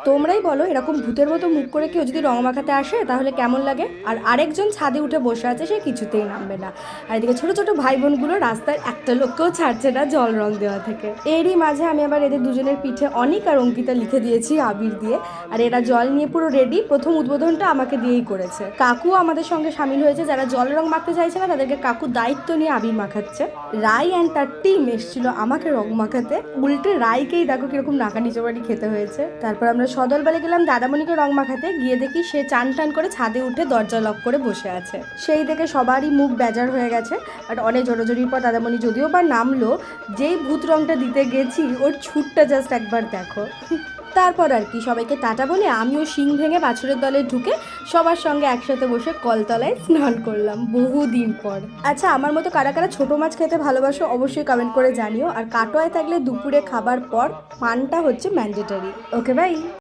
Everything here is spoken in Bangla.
তোমরাই বলো, এরকম ভূতের মতো মুখ করে কেউ যদি রং মাখাতে আসে তাহলে কেমন লাগে? আর আরেকজন ছাদে উঠে বসে আছে, সে কিছুতেই নামবে না। আর এদিকে ছোট ছোট ভাই বোনগুলো রাস্তায় একটা লোককেও ছাড়ছে না জল রং দেওয়া থেকে। এরই মাঝে আমি আবার এদের দুজনের পিঠে অনিক আর অঙ্কিতা লিখে দিয়েছি আবির দিয়ে। আর এরা জল নিয়ে পুরো রেডি। প্রথম উদ্বোধনটা আমাকে দিয়েই করেছে। কাকু আমাদের সঙ্গে সামিল হয়েছে, যারা জল রং মাখতে চাইছে না তাদেরকে কাকু দায়িত্ব নিয়ে আবির মাখাচ্ছে। রাই অ্যান্ড তার টিম এসেছিল আমাকে রং মাখাতে, উল্টে রাইকেই দেখো কিরকম নাকানি চোবানি খেতে হয়েছে। তারপর আমরা সদলবেলা গেলাম দাদামণিকে রং মাখাতে, গিয়ে দেখি সে চান টান করে ছাদে উঠে দরজা লক করে বসে আছে। সেই থেকে সবারই মুখ বেজার হয়ে গেছে। বাট অনেক জোরাজোরির পর দাদামণি যদিও বা নামলো, যেই ভূত রংটা দিতে গেছি ওর ছুটটা জাস্ট একবার দেখো। তারপর আর কি সবাইকে টাটা বলে আমিও শিং ভেঙে বাছুরের দলে ঢুকে সবার সঙ্গে একসাথে বসে কলতলায় স্নান করলাম বহুদিন পর। আচ্ছা, আমার মতো কারা কারা ছোট মাছ খেতে ভালোবাসো অবশ্যই কমেন্ট করে জানিও। আর কাটোয়ায় থাকলে দুপুরে খাবার পর পানটা হচ্ছে ম্যান্ডেটরি। Okay, by.